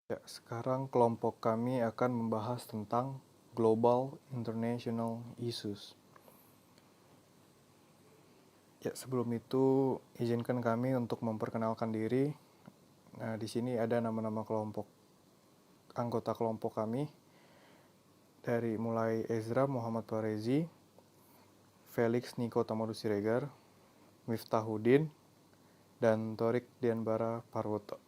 Ya, sekarang kelompok kami akan membahas tentang Global International Issues. Ya, sebelum itu izinkan kami untuk memperkenalkan diri. Nah, di sini ada nama-nama anggota kelompok kami dari mulai Ezra Muhammad Farezi, Felix Niko Tamodu Siregar, Miftahudin, dan Torik Dianbara Parwoto.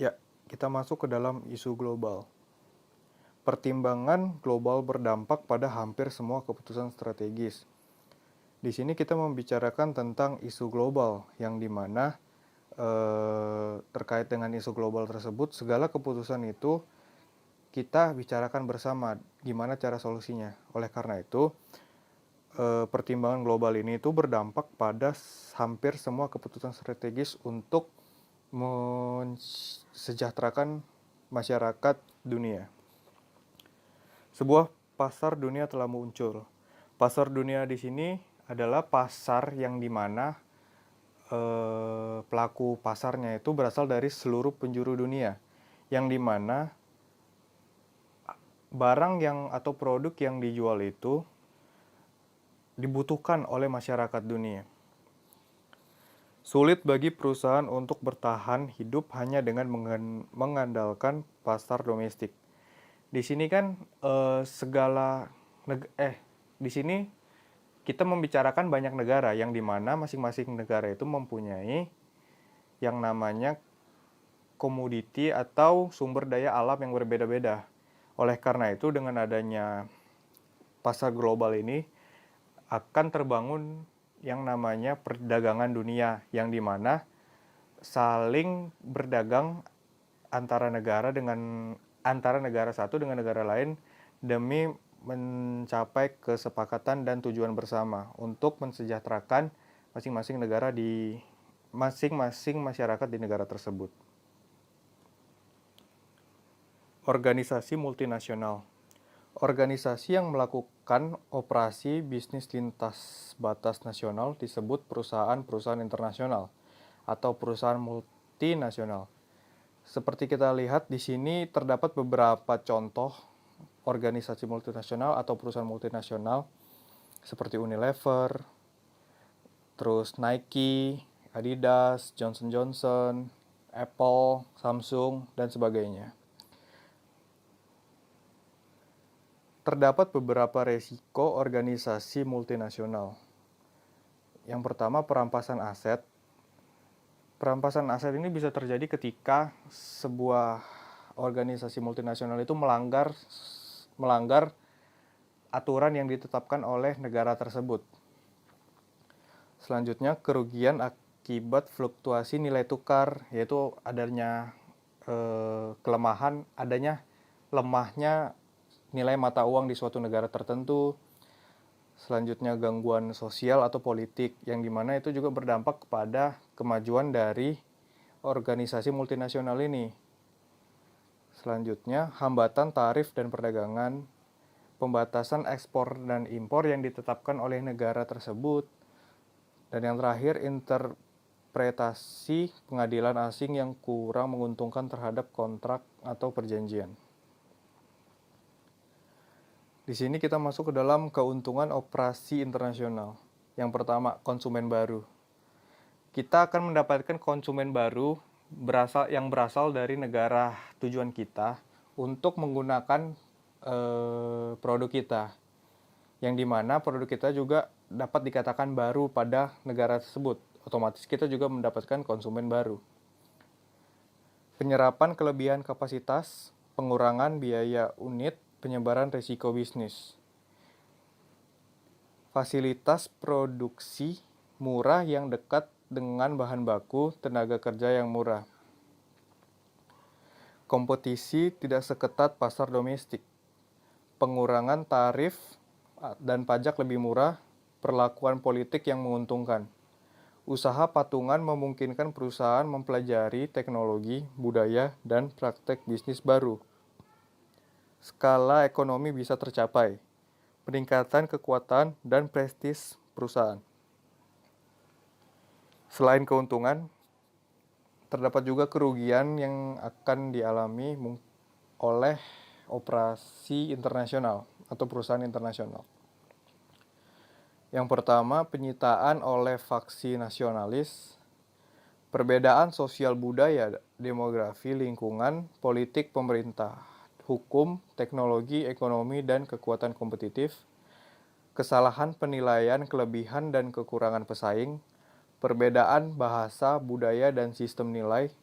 Ya, kita masuk ke dalam isu global. Pertimbangan global berdampak pada hampir semua keputusan strategis. Di sini kita membicarakan tentang isu global yang dimana terkait dengan isu global tersebut, segala keputusan itu kita bicarakan bersama gimana cara solusinya. Oleh karena itu, pertimbangan global ini itu berdampak pada hampir semua keputusan strategis untuk mensejahterakan masyarakat dunia. Sebuah pasar dunia telah muncul. Pasar dunia di sini adalah pasar yang dimana pelaku pasarnya itu berasal dari seluruh penjuru dunia, yang dimana barang atau produk yang dijual itu dibutuhkan oleh masyarakat dunia. Sulit bagi perusahaan untuk bertahan hidup hanya dengan mengandalkan pasar domestik. Di sini kan di sini kita membicarakan banyak negara yang dimana masing-masing negara itu mempunyai yang namanya komoditi atau sumber daya alam yang berbeda-beda. Oleh karena itu, dengan adanya pasar global ini akan terbangun yang namanya perdagangan dunia, yang dimana saling berdagang antara negara satu dengan negara lain demi mencapai kesepakatan dan tujuan bersama untuk mensejahterakan masing-masing negara di masing-masing masyarakat di negara tersebut. Organisasi multinasional. Organisasi yang melakukan operasi bisnis lintas batas nasional disebut perusahaan-perusahaan internasional atau perusahaan multinasional. Seperti kita lihat di sini terdapat beberapa contoh organisasi multinasional atau perusahaan multinasional seperti Unilever, terus Nike, Adidas, Johnson Johnson, Apple, Samsung, dan sebagainya. Terdapat beberapa resiko organisasi multinasional. Yang pertama, perampasan aset. Perampasan aset ini bisa terjadi ketika sebuah organisasi multinasional itu melanggar aturan yang ditetapkan oleh negara tersebut. Selanjutnya, kerugian akibat fluktuasi nilai tukar, yaitu adanya lemahnya nilai mata uang di suatu negara tertentu. Selanjutnya, gangguan sosial atau politik, yang dimana itu juga berdampak kepada kemajuan dari organisasi multinasional ini. Selanjutnya, hambatan tarif dan perdagangan, pembatasan ekspor dan impor yang ditetapkan oleh negara tersebut. Dan yang terakhir, interpretasi pengadilan asing yang kurang menguntungkan terhadap kontrak atau perjanjian. Di sini kita masuk ke dalam keuntungan operasi internasional. Yang pertama, konsumen baru. Kita akan mendapatkan konsumen baru yang berasal dari negara tujuan kita untuk menggunakan produk kita. Yang dimana produk kita juga dapat dikatakan baru pada negara tersebut. Otomatis kita juga mendapatkan konsumen baru. Penyerapan kelebihan kapasitas, pengurangan biaya unit, penyebaran risiko bisnis. Fasilitas produksi murah yang dekat dengan bahan baku, tenaga kerja yang murah. Kompetisi tidak seketat pasar domestik. Pengurangan tarif dan pajak lebih murah, perlakuan politik yang menguntungkan. Usaha patungan memungkinkan perusahaan mempelajari teknologi, budaya, dan praktek bisnis baru. Skala ekonomi bisa tercapai. Peningkatan kekuatan dan prestis perusahaan. Selain keuntungan, terdapat juga kerugian yang akan dialami oleh operasi internasional atau perusahaan internasional. Yang pertama, penyitaan oleh faksi nasionalis, perbedaan sosial budaya, demografi, lingkungan, politik, pemerintah, hukum, teknologi, ekonomi, dan kekuatan kompetitif, kesalahan penilaian kelebihan dan kekurangan pesaing, perbedaan bahasa, budaya, dan sistem nilai,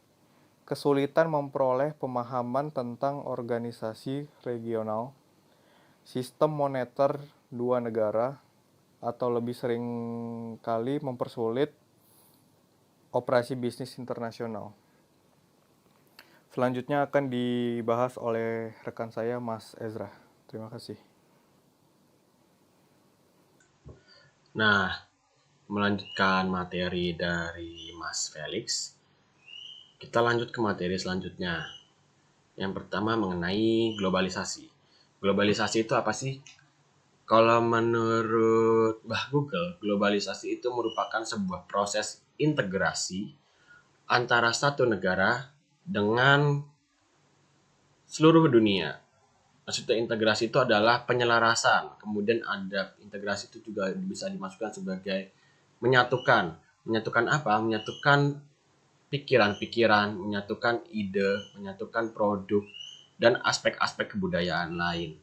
kesulitan memperoleh pemahaman tentang organisasi regional, sistem moneter dua negara, atau lebih sering kali mempersulit operasi bisnis internasional. Selanjutnya akan dibahas oleh rekan saya, Mas Ezra. Terima kasih. Nah, melanjutkan materi dari Mas Felix, kita lanjut ke materi selanjutnya. Yang pertama mengenai globalisasi. Globalisasi itu apa sih? Kalau menurut Google, globalisasi itu merupakan sebuah proses integrasi antara satu negara dengan seluruh dunia. Maksudnya integrasi itu adalah penyelarasan. Kemudian ada integrasi itu juga bisa dimasukkan sebagai menyatukan. Menyatukan apa? Menyatukan pikiran-pikiran, menyatukan ide, menyatukan produk dan aspek-aspek kebudayaan lain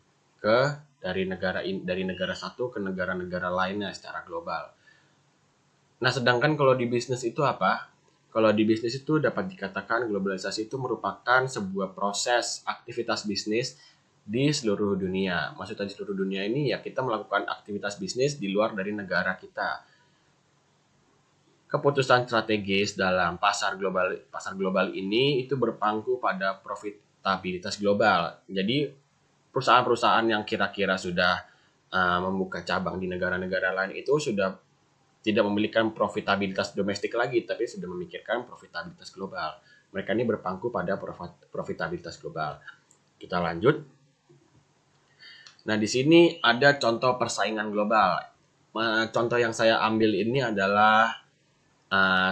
dari negara satu ke negara-negara lainnya secara global. Nah, sedangkan kalau di bisnis itu apa? Kalau di bisnis itu dapat dikatakan globalisasi itu merupakan sebuah proses aktivitas bisnis di seluruh dunia. Maksudnya di seluruh dunia ini ya kita melakukan aktivitas bisnis di luar dari negara kita. Keputusan strategis dalam pasar global ini itu berpangku pada profitabilitas global. Jadi perusahaan-perusahaan yang kira-kira sudah membuka cabang di negara-negara lain itu sudah tidak memikirkan profitabilitas domestik lagi, tapi sudah memikirkan profitabilitas global. Mereka ini berpangku pada profitabilitas global. Kita lanjut. Nah, di sini ada contoh persaingan global. Contoh yang saya ambil ini adalah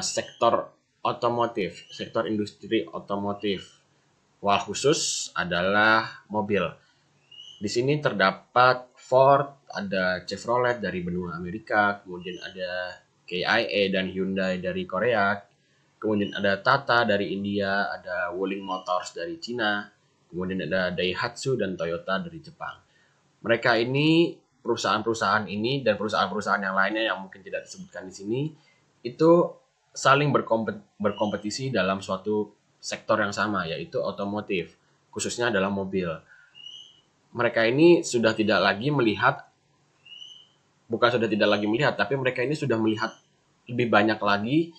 sektor otomotif, sektor industri otomotif. Wal khusus adalah mobil. Di sini terdapat Ford, ada Chevrolet dari benua Amerika, kemudian ada KIA dan Hyundai dari Korea, kemudian ada Tata dari India, ada Wuling Motors dari Cina, kemudian ada Daihatsu dan Toyota dari Jepang. Mereka ini perusahaan-perusahaan ini dan perusahaan-perusahaan yang lainnya yang mungkin tidak disebutkan di sini itu saling berkompetisi dalam suatu sektor yang sama, yaitu otomotif, khususnya adalah mobil. Mereka ini sudah tidak lagi melihat, tapi mereka ini sudah melihat lebih banyak lagi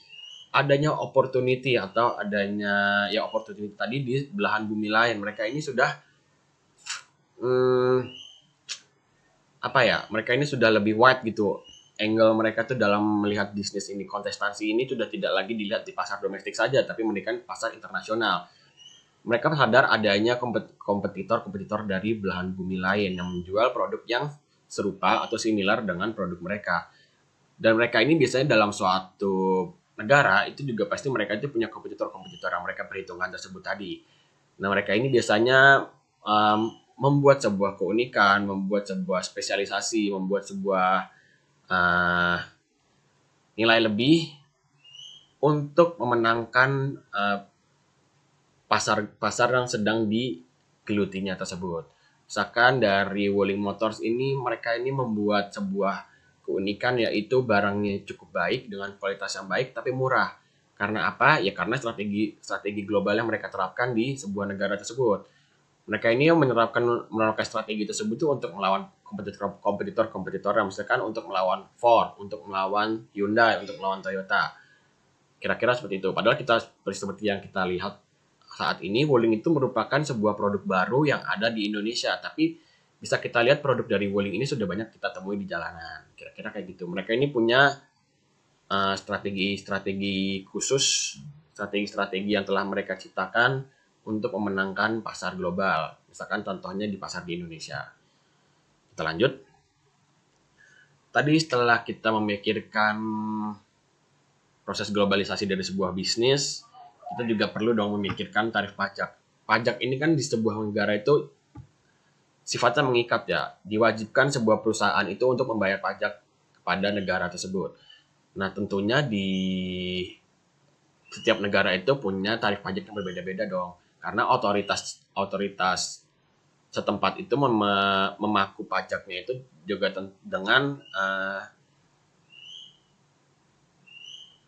adanya opportunity atau adanya opportunity tadi di belahan bumi lain. Mereka ini sudah mereka ini sudah lebih wide gitu. Angle mereka tuh dalam melihat bisnis ini, kontestasi ini sudah tidak lagi dilihat di pasar domestik saja, tapi melihat pasar internasional. Mereka sadar adanya kompetitor dari belahan bumi lain yang menjual produk yang serupa atau similar dengan produk mereka. Dan mereka ini biasanya dalam suatu negara itu juga pasti mereka itu punya kompetitor-kompetitor yang mereka perhitungkan tersebut tadi. Nah, mereka ini biasanya membuat sebuah keunikan, membuat sebuah spesialisasi, membuat sebuah nilai lebih untuk memenangkan pasar yang sedang digelutinya tersebut. Misalkan dari Wuling Motors ini, mereka ini membuat sebuah keunikan, yaitu barangnya cukup baik dengan kualitas yang baik tapi murah. Karena apa? Ya karena strategi global yang mereka terapkan di sebuah negara tersebut. Mereka ini menerapkan strategi tersebut itu untuk melawan kompetitor yang misalkan untuk melawan Ford, untuk melawan Hyundai, untuk melawan Toyota. Kira-kira seperti itu. Padahal seperti yang kita lihat saat ini, Wuling itu merupakan sebuah produk baru yang ada di Indonesia, tapi bisa kita lihat produk dari Wuling ini sudah banyak kita temui di jalanan. Kira-kira kayak gitu. Mereka ini punya strategi khusus, strategi yang telah mereka ciptakan untuk memenangkan pasar global. Misalkan contohnya di pasar di Indonesia. Kita lanjut. Tadi setelah kita memikirkan proses globalisasi dari sebuah bisnis, kita juga perlu dong memikirkan tarif pajak. Pajak ini kan di sebuah negara itu sifatnya mengikat ya, diwajibkan sebuah perusahaan itu untuk membayar pajak kepada negara tersebut. Nah, tentunya di setiap negara itu punya tarif pajak yang berbeda-beda dong. Karena otoritas setempat itu memaku pajaknya itu juga dengan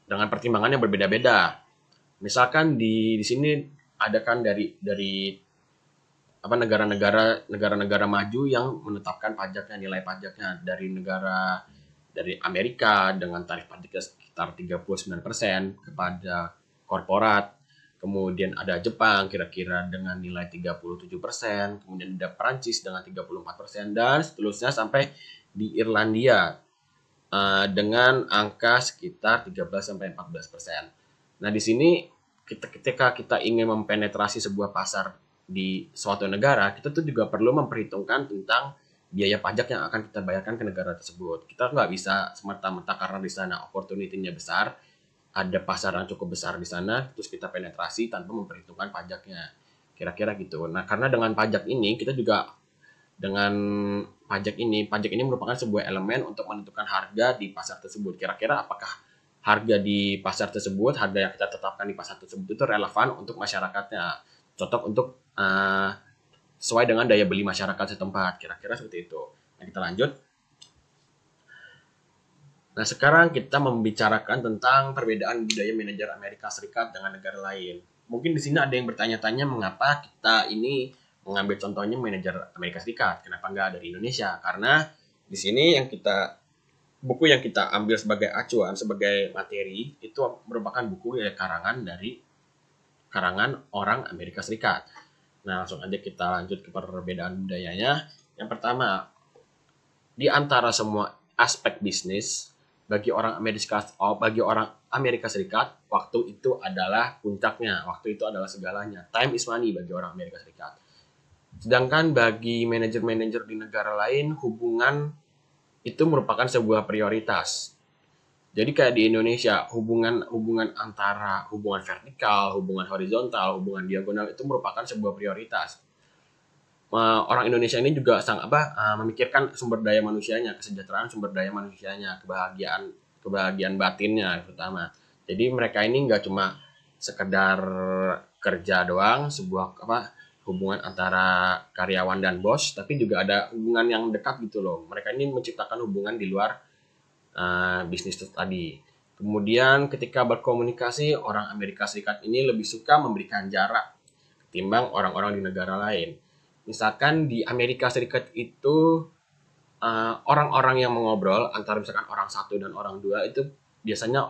pertimbangan yang berbeda-beda. Misalkan di sini ada kan dari apa negara-negara maju yang menetapkan pajaknya, nilai pajaknya dari Amerika dengan tarif pajaknya sekitar 39% kepada korporat. Kemudian ada Jepang kira-kira dengan nilai 37%, kemudian ada Prancis dengan 34%, dan seterusnya sampai di Irlandia dengan angka sekitar 13-14%. Nah, di sini ketika kita ingin mempenetrasi sebuah pasar di suatu negara, kita tuh juga perlu memperhitungkan tentang biaya pajak yang akan kita bayarkan ke negara tersebut. Kita nggak bisa semata-mata karena di sana opportunity-nya besar, ada pasar yang cukup besar di sana, terus kita penetrasi tanpa memperhitungkan pajaknya. Kira-kira gitu. Nah, karena dengan pajak ini, kita juga dengan pajak ini merupakan sebuah elemen untuk menentukan harga di pasar tersebut. Kira-kira apakah harga di pasar tersebut, harga yang kita tetapkan di pasar tersebut itu relevan untuk masyarakatnya, cocok untuk sesuai dengan daya beli masyarakat setempat, kira-kira seperti itu. Nah, kita lanjut. Nah, sekarang kita membicarakan tentang perbedaan budaya manajer Amerika Serikat dengan negara lain. Mungkin di sini ada yang bertanya-tanya mengapa kita ini mengambil contohnya manajer Amerika Serikat, kenapa nggak dari Indonesia? Karena di sini buku yang kita ambil sebagai acuan, sebagai materi, itu merupakan buku karangan orang Amerika Serikat. Nah, langsung aja kita lanjut ke perbedaan budayanya. Yang pertama, di antara semua aspek bisnis, bagi orang Amerika Serikat, waktu itu adalah puncaknya, waktu itu adalah segalanya. Time is money bagi orang Amerika Serikat. Sedangkan bagi manajer-manajer di negara lain, hubungan itu merupakan sebuah prioritas. Jadi kayak di Indonesia, hubungan antara hubungan vertikal, hubungan horizontal, hubungan diagonal itu merupakan sebuah prioritas. Orang Indonesia ini juga memikirkan sumber daya manusianya, kesejahteraan sumber daya manusianya, kebahagiaan batinnya terutama. Jadi mereka ini nggak cuma sekedar kerja doang, hubungan antara karyawan dan bos, tapi juga ada hubungan yang dekat gitu loh. Mereka ini menciptakan hubungan di luar bisnis tadi. Kemudian ketika berkomunikasi, orang Amerika Serikat ini lebih suka memberikan jarak ketimbang orang-orang di negara lain. Misalkan di Amerika Serikat itu orang-orang yang mengobrol antara misalkan orang satu dan orang dua itu biasanya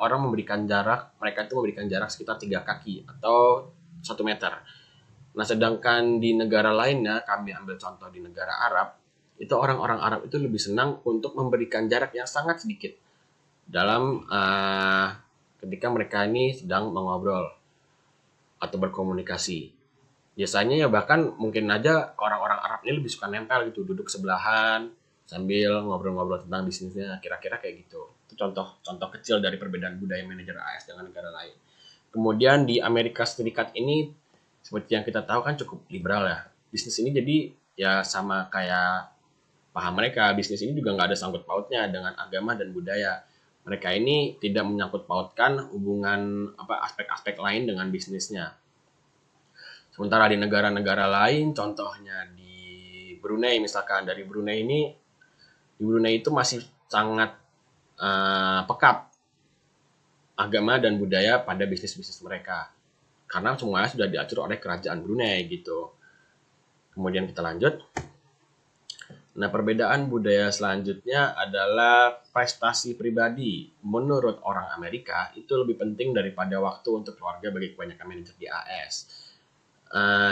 mereka itu memberikan jarak sekitar 3 kaki atau 1 meter. Nah, sedangkan di negara lainnya, kami ambil contoh di negara Arab, itu orang-orang Arab itu lebih senang untuk memberikan jarak yang sangat sedikit dalam ketika mereka ini sedang mengobrol atau berkomunikasi. Biasanya ya bahkan mungkin aja orang-orang Arab ini lebih suka nempel gitu, duduk sebelahan sambil ngobrol-ngobrol tentang bisnisnya, kira-kira kayak gitu. Itu contoh kecil dari perbedaan budaya manajer AS dengan negara lain. Kemudian di Amerika Serikat ini seperti yang kita tahu kan cukup liberal ya. Bisnis ini jadi ya sama kayak paham mereka, bisnis ini juga nggak ada sangkut pautnya dengan agama dan budaya. Mereka ini tidak menyangkut pautkan hubungan aspek-aspek lain dengan bisnisnya. Sementara di negara-negara lain, contohnya di Brunei misalkan, di Brunei itu masih sangat pekat agama dan budaya pada bisnis-bisnis mereka. Karena semuanya sudah diatur oleh kerajaan Brunei gitu. Kemudian kita lanjut. Nah, perbedaan budaya selanjutnya adalah prestasi pribadi. Menurut orang Amerika, itu lebih penting daripada waktu untuk keluarga bagi kebanyakan manajer di AS.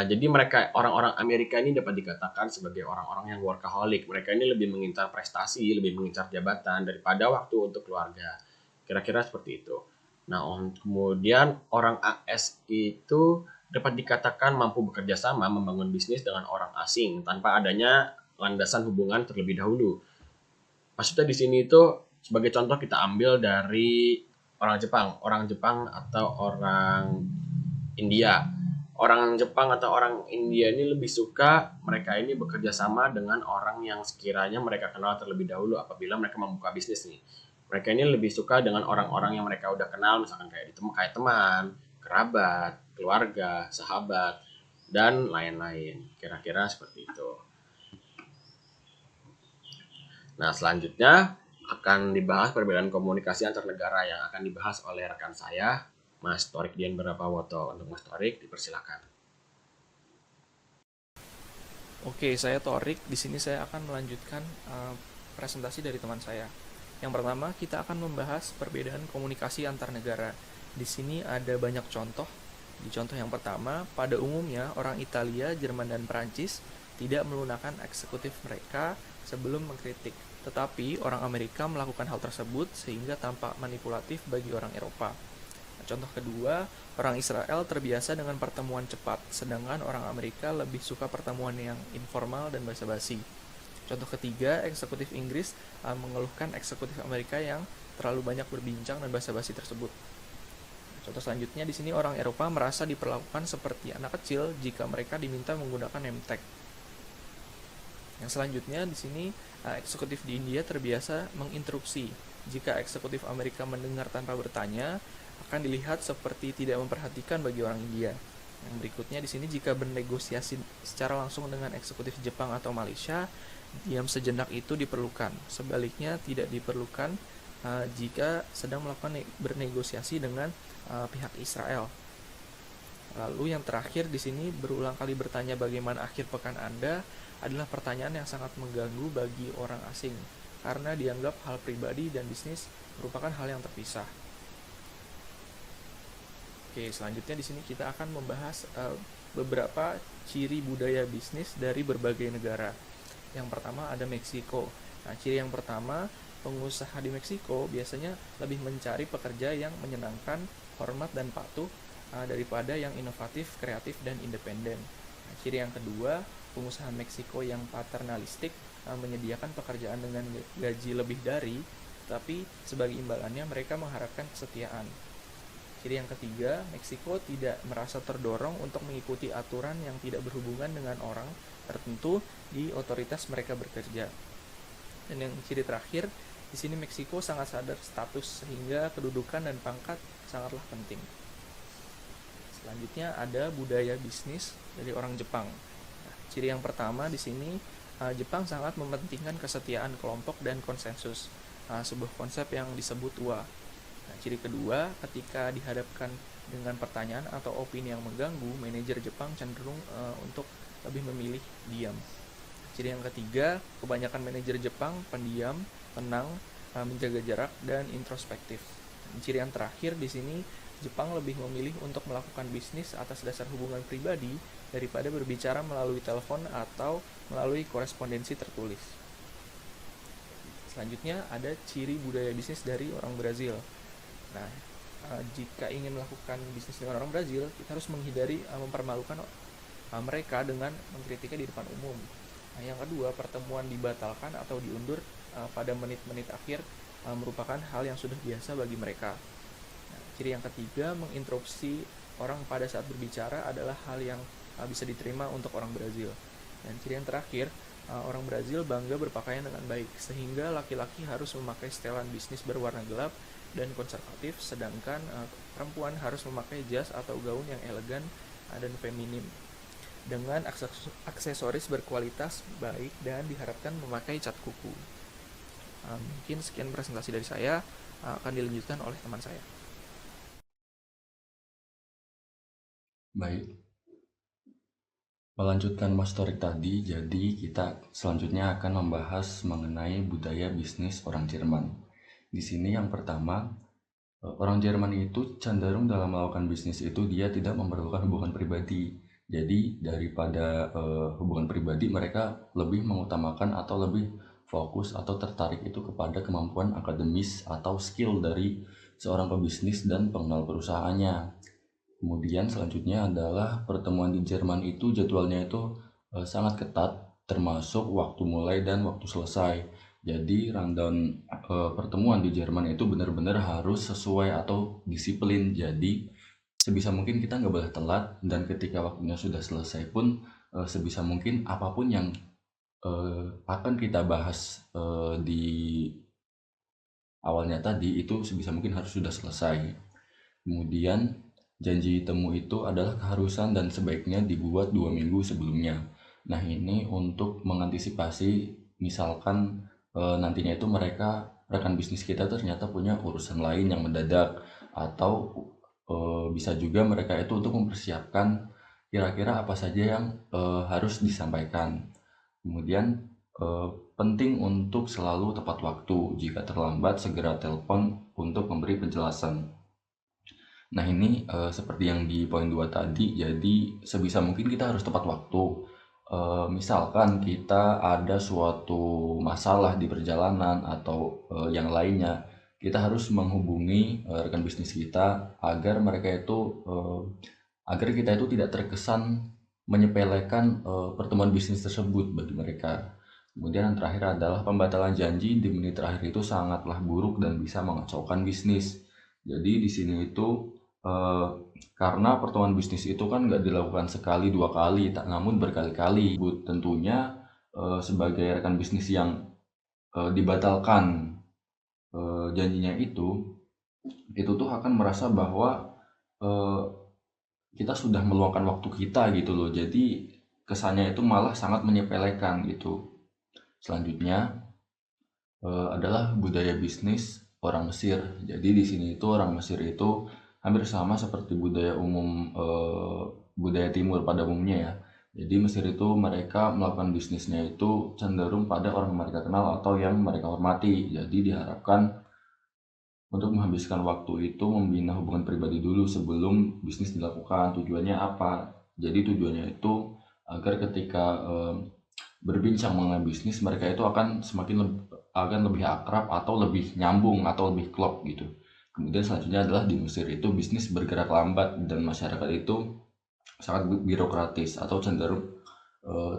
Jadi orang-orang Amerika ini dapat dikatakan sebagai orang-orang yang workaholic. Mereka ini lebih mengincar prestasi, lebih mengincar jabatan daripada waktu untuk keluarga. Kira-kira seperti itu. Nah, kemudian orang AS itu dapat dikatakan mampu bekerja sama membangun bisnis dengan orang asing tanpa adanya landasan hubungan terlebih dahulu. Maksudnya di sini itu sebagai contoh kita ambil dari orang Jepang atau orang India. Orang Jepang atau orang India ini lebih suka mereka ini bekerja sama dengan orang yang sekiranya mereka kenal terlebih dahulu apabila mereka membuka bisnis nih. Mereka ini lebih suka dengan orang-orang yang mereka udah kenal, misalkan kayak teman, kerabat, keluarga, sahabat, dan lain-lain. Kira-kira seperti itu. Nah, selanjutnya akan dibahas perbedaan komunikasi antar negara yang akan dibahas oleh rekan saya, Mas Torik Dian Berapawoto. Untuk Mas Torik, dipersilakan. Oke, saya Torik. Di sini saya akan melanjutkan presentasi dari teman saya. Yang pertama, kita akan membahas perbedaan komunikasi antar negara. Di sini ada banyak contoh. Di contoh yang pertama, pada umumnya orang Italia, Jerman, dan Perancis tidak melunakkan eksekutif mereka sebelum mengkritik. Tetapi orang Amerika melakukan hal tersebut sehingga tampak manipulatif bagi orang Eropa. Contoh kedua, orang Israel terbiasa dengan pertemuan cepat, sedangkan orang Amerika lebih suka pertemuan yang informal dan basa-basi. Contoh ketiga, eksekutif Inggris mengeluhkan eksekutif Amerika yang terlalu banyak berbincang dan basa-basi tersebut. Contoh selanjutnya, di sini orang Eropa merasa diperlakukan seperti anak kecil jika mereka diminta menggunakan name tag. Yang selanjutnya di sini eksekutif di India terbiasa menginterupsi. Jika eksekutif Amerika mendengar tanpa bertanya, akan dilihat seperti tidak memperhatikan bagi orang India. Yang berikutnya di sini jika bernegosiasi secara langsung dengan eksekutif Jepang atau Malaysia, diam sejenak itu diperlukan. Sebaliknya tidak diperlukan jika sedang melakukan bernegosiasi dengan pihak Israel. Lalu yang terakhir di sini berulang kali bertanya bagaimana akhir pekan Anda adalah pertanyaan yang sangat mengganggu bagi orang asing karena dianggap hal pribadi dan bisnis merupakan hal yang terpisah. Oke, selanjutnya di sini kita akan membahas beberapa ciri budaya bisnis dari berbagai negara. Yang pertama ada Meksiko. Nah, ciri yang pertama, pengusaha di Meksiko biasanya lebih mencari pekerja yang menyenangkan, hormat dan patuh daripada yang inovatif, kreatif dan independen. Nah, ciri yang kedua, pengusaha Meksiko yang paternalistik menyediakan pekerjaan dengan gaji lebih dari, tapi sebagai imbalannya mereka mengharapkan kesetiaan. Ciri yang ketiga, Meksiko tidak merasa terdorong untuk mengikuti aturan yang tidak berhubungan dengan orang tertentu di otoritas mereka bekerja. Dan yang ciri terakhir, di sini Meksiko sangat sadar status sehingga kedudukan dan pangkat sangatlah penting. Selanjutnya ada budaya bisnis dari orang Jepang. Nah, ciri yang pertama di sini, Jepang sangat mementingkan kesetiaan kelompok dan konsensus, sebuah konsep yang disebut wa. Nah, ciri kedua, ketika dihadapkan dengan pertanyaan atau opini yang mengganggu, manajer Jepang cenderung untuk lebih memilih diam. Ciri yang ketiga, kebanyakan manajer Jepang pendiam, tenang, menjaga jarak, dan introspektif. Dan ciri yang terakhir di sini, Jepang lebih memilih untuk melakukan bisnis atas dasar hubungan pribadi daripada berbicara melalui telepon atau melalui korespondensi tertulis. Selanjutnya ada ciri budaya bisnis dari orang Brazil. Nah, jika ingin melakukan bisnis dengan orang Brazil, kita harus menghindari mempermalukan mereka dengan mengkritiknya di depan umum. Nah, yang kedua, pertemuan dibatalkan atau diundur pada menit-menit akhir merupakan hal yang sudah biasa bagi mereka. Nah, ciri yang ketiga, menginterupsi orang pada saat berbicara adalah hal yang bisa diterima untuk orang Brazil. Dan ciri yang terakhir, orang Brazil bangga berpakaian dengan baik, sehingga laki-laki harus memakai setelan bisnis berwarna gelap dan konservatif, sedangkan perempuan harus memakai jas atau gaun yang elegan dan feminim dengan aksesoris berkualitas baik dan diharapkan memakai cat kuku. Mungkin sekian presentasi dari saya, akan dilanjutkan oleh teman saya. Baik, melanjutkan Mas Torik tadi, jadi kita selanjutnya akan membahas mengenai budaya bisnis orang Jerman. Di sini yang pertama, orang Jerman itu cenderung dalam melakukan bisnis itu dia tidak memerlukan hubungan pribadi. Jadi daripada hubungan pribadi, mereka lebih mengutamakan atau lebih fokus atau tertarik itu kepada kemampuan akademis atau skill dari seorang pebisnis dan pengenal perusahaannya. Kemudian selanjutnya adalah pertemuan di Jerman itu jadwalnya itu sangat ketat, termasuk waktu mulai dan waktu selesai. Jadi rundown pertemuan di Jerman itu benar-benar harus sesuai atau disiplin. Jadi sebisa mungkin kita nggak boleh telat, dan ketika waktunya sudah selesai pun sebisa mungkin apapun yang akan kita bahas di awalnya tadi itu sebisa mungkin harus sudah selesai. Kemudian janji temu itu adalah keharusan dan sebaiknya dibuat 2 minggu sebelumnya. Nah, ini untuk mengantisipasi misalkan nantinya itu mereka rekan bisnis kita ternyata punya urusan lain yang mendadak, atau bisa juga mereka itu untuk mempersiapkan kira-kira apa saja yang harus disampaikan. Kemudian penting untuk selalu tepat waktu. Jika terlambat segera telepon untuk memberi penjelasan. Nah, ini seperti yang di poin 2 tadi, jadi sebisa mungkin kita harus tepat waktu. Misalkan kita ada suatu masalah di perjalanan atau yang lainnya, kita harus menghubungi rekan bisnis kita agar kita itu tidak terkesan menyepelekan pertemuan bisnis tersebut bagi mereka. Kemudian yang terakhir adalah pembatalan janji di menit terakhir itu sangatlah buruk dan bisa mengacaukan bisnis. Jadi di sini itu karena pertemuan bisnis itu kan nggak dilakukan sekali 2 kali, namun berkali-kali. Tentunya sebagai rekan bisnis yang dibatalkan janjinya itu tuh akan merasa bahwa kita sudah meluangkan waktu kita gitu loh. Jadi kesannya itu malah sangat menyepelekan gitu. Selanjutnya adalah budaya bisnis orang Mesir. Jadi di sini itu orang Mesir itu hampir sama seperti budaya umum budaya timur pada umumnya ya. Jadi Mesir itu mereka melakukan bisnisnya itu cenderung pada orang yang mereka kenal atau yang mereka hormati. Jadi diharapkan untuk menghabiskan waktu itu membina hubungan pribadi dulu sebelum bisnis dilakukan. Tujuannya apa? Jadi tujuannya itu agar ketika berbincang mengenai bisnis, mereka itu akan lebih akrab atau lebih nyambung atau lebih klop gitu. Kemudian selanjutnya adalah di Mesir itu bisnis bergerak lambat dan masyarakat itu sangat birokratis atau cenderung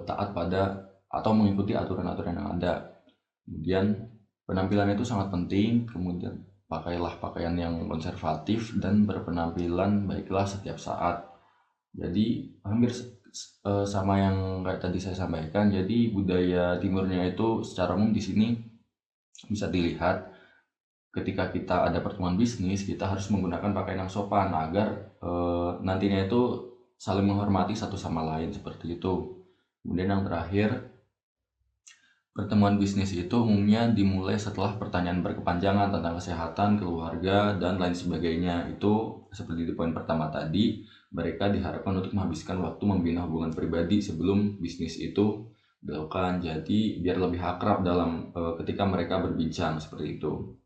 taat pada atau mengikuti aturan-aturan yang ada. Kemudian penampilan itu sangat penting. Kemudian pakailah pakaian yang konservatif dan berpenampilan baiklah setiap saat. Jadi hampir sama yang kayak tadi saya sampaikan. Jadi budaya timurnya itu secara umum di sini bisa dilihat ketika kita ada pertemuan bisnis, kita harus menggunakan pakaian yang sopan agar nantinya itu saling menghormati satu sama lain seperti itu. Kemudian yang terakhir, pertemuan bisnis itu umumnya dimulai setelah pertanyaan berkepanjangan tentang kesehatan, keluarga, dan lain sebagainya. Itu seperti di poin pertama tadi, mereka diharapkan untuk menghabiskan waktu membina hubungan pribadi sebelum bisnis itu dilakukan. Jadi biar lebih akrab dalam ketika mereka berbincang seperti itu.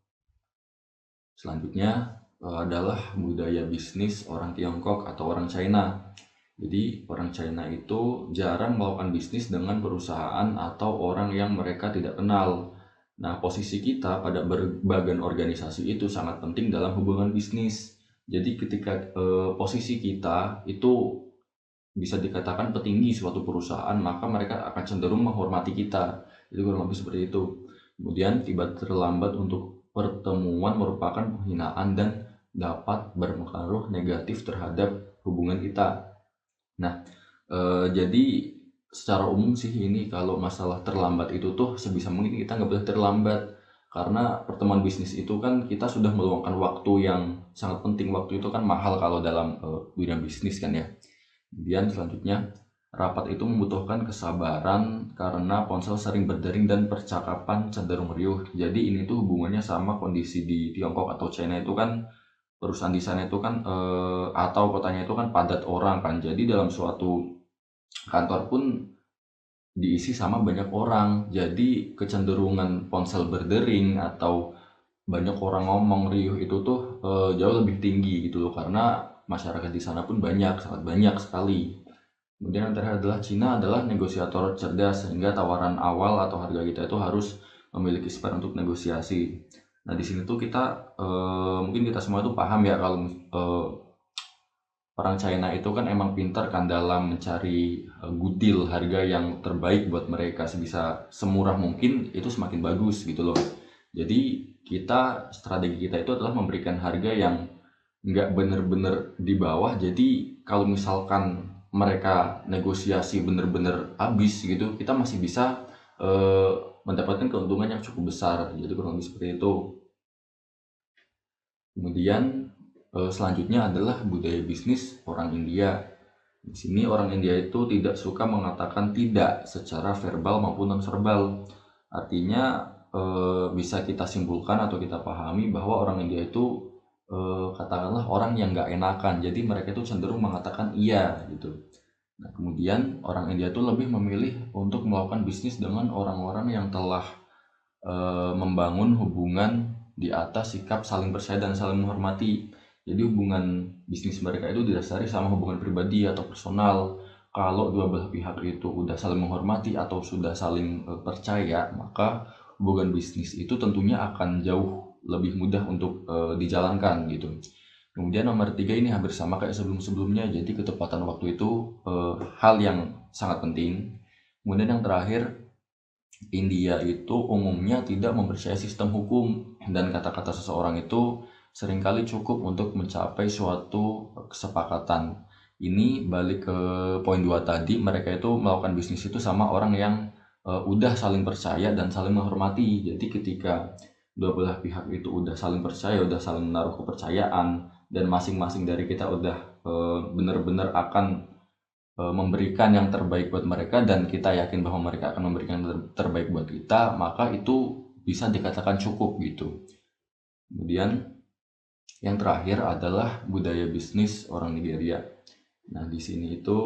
Selanjutnya adalah budaya bisnis orang Tiongkok atau orang China. Jadi orang China itu jarang melakukan bisnis dengan perusahaan atau orang yang mereka tidak kenal. Nah, posisi kita pada berbagai organisasi itu sangat penting dalam hubungan bisnis. Jadi ketika posisi kita itu bisa dikatakan petinggi suatu perusahaan, maka mereka akan cenderung menghormati kita. Jadi kurang lebih seperti itu. Kemudian tiba terlambat untuk pertemuan merupakan penghinaan dan dapat berpengaruh negatif terhadap hubungan kita. Nah, jadi secara umum sih ini kalau masalah terlambat itu tuh sebisa mungkin kita nggak boleh terlambat. Karena pertemuan bisnis itu kan kita sudah meluangkan waktu yang sangat penting. Waktu itu kan mahal kalau dalam dunia bisnis kan ya. Kemudian selanjutnya, rapat itu membutuhkan kesabaran karena ponsel sering berdering dan percakapan cenderung riuh. Jadi ini tuh hubungannya sama kondisi di Tiongkok atau China itu kan perusahaan di sana itu kan atau kotanya itu kan padat orang kan. Jadi dalam suatu kantor pun diisi sama banyak orang. Jadi kecenderungan ponsel berdering atau banyak orang ngomong riuh itu tuh jauh lebih tinggi gitu loh, karena masyarakat di sana pun sangat banyak sekali. Kemudian yang terakhir adalah Cina adalah negosiator cerdas, sehingga tawaran awal atau harga kita itu harus memiliki spare untuk negosiasi. Nah, di sini tuh kita mungkin kita semua tuh paham ya kalau orang China itu kan emang pintar kan dalam mencari good deal, harga yang terbaik buat mereka, sebisa semurah mungkin itu semakin bagus gitu loh. Jadi strategi kita itu adalah memberikan harga yang nggak bener-bener di bawah. Jadi kalau misalkan mereka negosiasi bener-bener habis gitu, kita masih bisa mendapatkan keuntungan yang cukup besar. Jadi kurang lebih seperti itu. Kemudian selanjutnya adalah budaya bisnis orang India. Di sini orang India itu tidak suka mengatakan tidak secara verbal maupun non-verbal. Artinya bisa kita simpulkan atau kita pahami bahwa orang India itu katakanlah orang yang nggak enakan. Jadi mereka itu cenderung mengatakan iya gitu. Nah, kemudian orang India itu lebih memilih untuk melakukan bisnis dengan orang-orang yang telah membangun hubungan di atas sikap saling percaya dan saling menghormati. Jadi hubungan bisnis mereka itu didasari sama hubungan pribadi atau personal. Kalau dua belah pihak itu udah saling menghormati atau sudah saling percaya, maka hubungan bisnis itu tentunya akan jauh lebih mudah untuk dijalankan gitu. Kemudian nomor 3 ini hampir sama kayak sebelum-sebelumnya, jadi ketepatan waktu itu hal yang sangat penting. Kemudian yang terakhir, India itu umumnya tidak mempercayai sistem hukum dan kata-kata seseorang itu seringkali cukup untuk mencapai suatu kesepakatan. Ini balik ke poin 2 tadi, mereka itu melakukan bisnis itu sama orang yang udah saling percaya dan saling menghormati. Jadi ketika dua belah pihak itu udah saling percaya, udah saling menaruh kepercayaan, dan masing-masing dari kita udah benar-benar akan memberikan yang terbaik buat mereka dan kita yakin bahwa mereka akan memberikan yang terbaik buat kita, maka itu bisa dikatakan cukup gitu. Kemudian yang terakhir adalah budaya bisnis orang Nigeria. Nah, di sini itu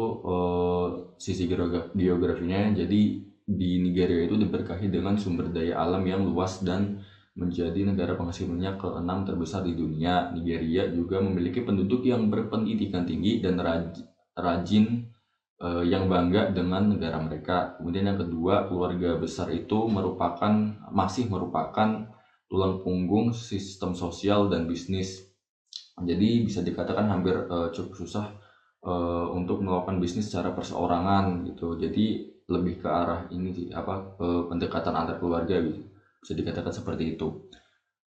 sisi geografinya, jadi di Nigeria itu diberkahi dengan sumber daya alam yang luas dan menjadi negara penghasil minyak ke-6 terbesar di dunia. Nigeria juga memiliki penduduk yang berpendidikan tinggi dan rajin yang bangga dengan negara mereka. Kemudian yang kedua, keluarga besar itu masih merupakan tulang punggung sistem sosial dan bisnis. Jadi bisa dikatakan hampir cukup susah untuk melakukan bisnis secara perseorangan gitu. Jadi lebih ke arah ini sih, pendekatan antar keluarga gitu. Bisa dikatakan seperti itu.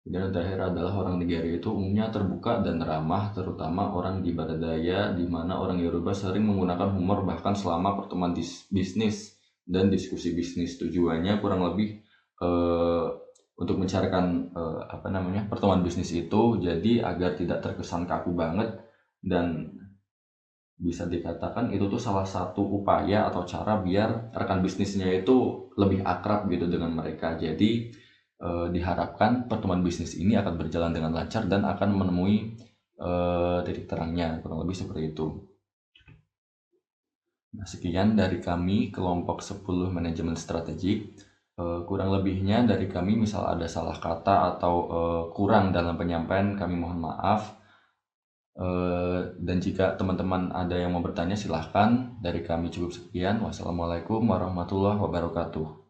Dan yang terakhir adalah orang Nigeria itu umumnya terbuka dan ramah, terutama orang di Barat Daya, di mana orang Yoruba sering menggunakan humor bahkan selama pertemuan bisnis dan diskusi bisnis. Tujuannya kurang lebih untuk mencarikan pertemuan bisnis itu, jadi agar tidak terkesan kaku banget, dan bisa dikatakan itu tuh salah satu upaya atau cara biar rekan bisnisnya itu lebih akrab gitu dengan mereka. Jadi diharapkan pertemuan bisnis ini akan berjalan dengan lancar dan akan menemui titik terangnya, kurang lebih seperti itu. Nah, sekian dari kami kelompok 10 manajemen strategik. Kurang lebihnya dari kami, misal ada salah kata atau kurang dalam penyampaian, kami mohon maaf. Dan jika teman-teman ada yang mau bertanya, silahkan. Dari kami cukup sekian. Wassalamualaikum warahmatullahi wabarakatuh.